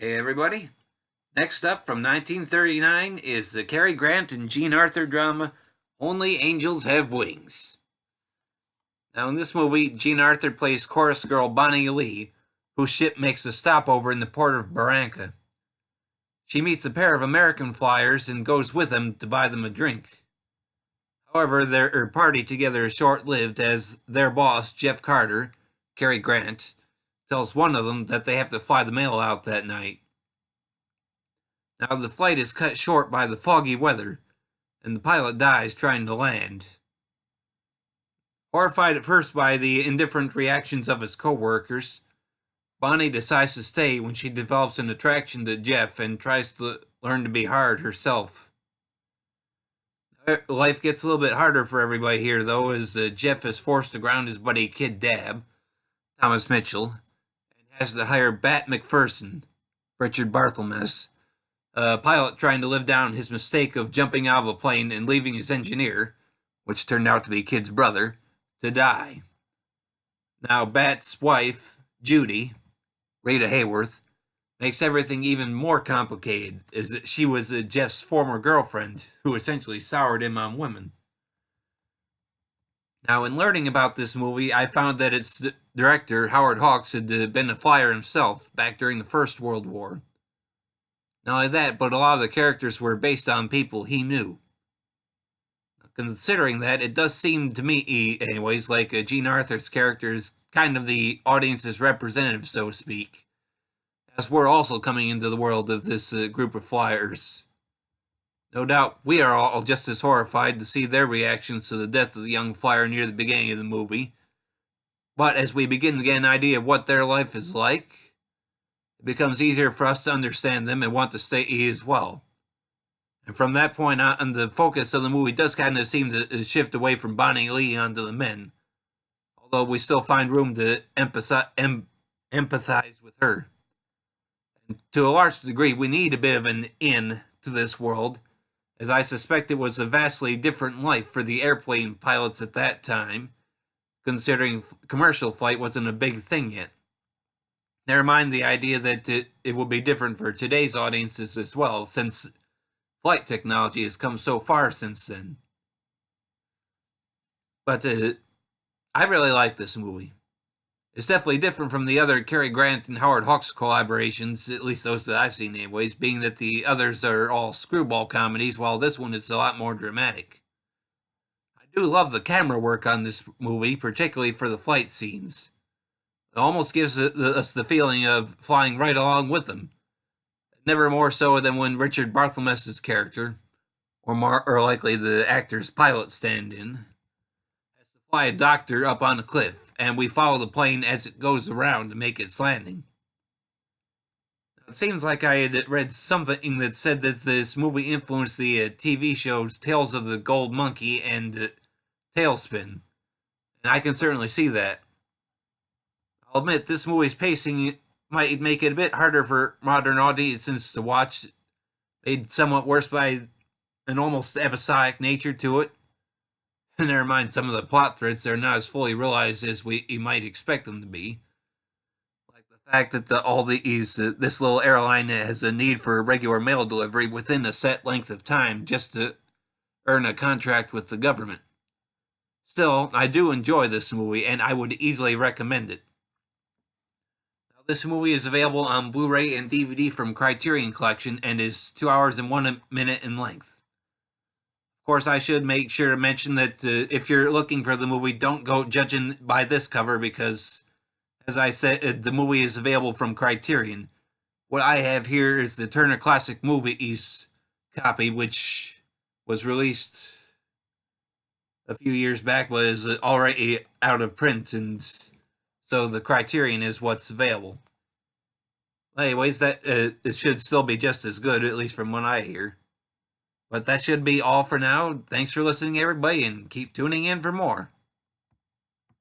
Hey everybody. Next up from 1939 is the Cary Grant and Jean Arthur drama Only Angels Have Wings. Now in this movie, Jean Arthur plays chorus girl Bonnie Lee, whose ship makes a stopover in the port of Barranca. She meets a pair of American flyers and goes with them to buy them a drink. However, their party together is short-lived as their boss, Jeff Carter, Cary Grant, tells one of them that they have to fly the mail out that night. Now the flight is cut short by the foggy weather, and the pilot dies trying to land. Horrified at first by the indifferent reactions of his co-workers, Bonnie decides to stay when she develops an attraction to Jeff and tries to learn to be hard herself. Life gets a little bit harder for everybody here, though, as Jeff is forced to ground his buddy Kid Dab, Thomas Mitchell, and has to hire Bat McPherson, Richard Barthelmess, a pilot trying to live down his mistake of jumping out of a plane and leaving his engineer, which turned out to be Kid's brother, to die. Now, Bat's wife, Judy, Rita Hayworth, makes everything even more complicated, as she was Jeff's former girlfriend, who essentially soured him on women. Now, in learning about this movie, I found that its director, Howard Hawks, had been a flyer himself back during the First World War. Not only that, but a lot of the characters were based on people he knew. Considering that, it does seem to me, anyways, like Jean Arthur's character is kind of the audience's representative, so to speak, as we're also coming into the world of this group of flyers. No doubt we are all just as horrified to see their reactions to the death of the young flyer near the beginning of the movie, but as we begin to get an idea of what their life is like, it becomes easier for us to understand them and want to stay as well. And from that point on, the focus of the movie does kind of seem to shift away from Bonnie Lee onto the men, although we still find room to empathize with her. And to a large degree, we need a bit of an in to this world, as I suspect it was a vastly different life for the airplane pilots at that time, considering commercial flight wasn't a big thing yet. Never mind the idea that it will be different for today's audiences as well, since flight technology has come so far since then. But I really like this movie. It's definitely different from the other Cary Grant and Howard Hawks collaborations, at least those that I've seen anyways, being that the others are all screwball comedies, while this one is a lot more dramatic. I do love the camera work on this movie, particularly for the flight scenes. It almost gives us the feeling of flying right along with them. Never more so than when Richard Barthelmess's character, or likely the actor's pilot stand-in, has to fly a doctor up on a cliff, and we follow the plane as it goes around to make its landing. It seems like I had read something that said that this movie influenced the TV shows Tales of the Gold Monkey and Tailspin, and I can certainly see that. I'll admit, this movie's pacing might make it a bit harder for modern audiences to watch, made somewhat worse by an almost episodic nature to it. Never mind some of the plot threads that are not as fully realized as you might expect them to be. Like the fact that this little airline has a need for regular mail delivery within a set length of time just to earn a contract with the government. Still, I do enjoy this movie, and I would easily recommend it. This movie is available on Blu-ray and DVD from Criterion Collection and is 2 hours and 1 minute in length. Of course, I should make sure to mention that if you're looking for the movie, don't go judging by this cover because, as I said, the movie is available from Criterion. What I have here is the Turner Classic Movies copy, which was released a few years back, but is already out of print, and so the Criterion is what's available. Anyways, it should still be just as good, at least from what I hear. But that should be all for now. Thanks for listening, everybody, and keep tuning in for more.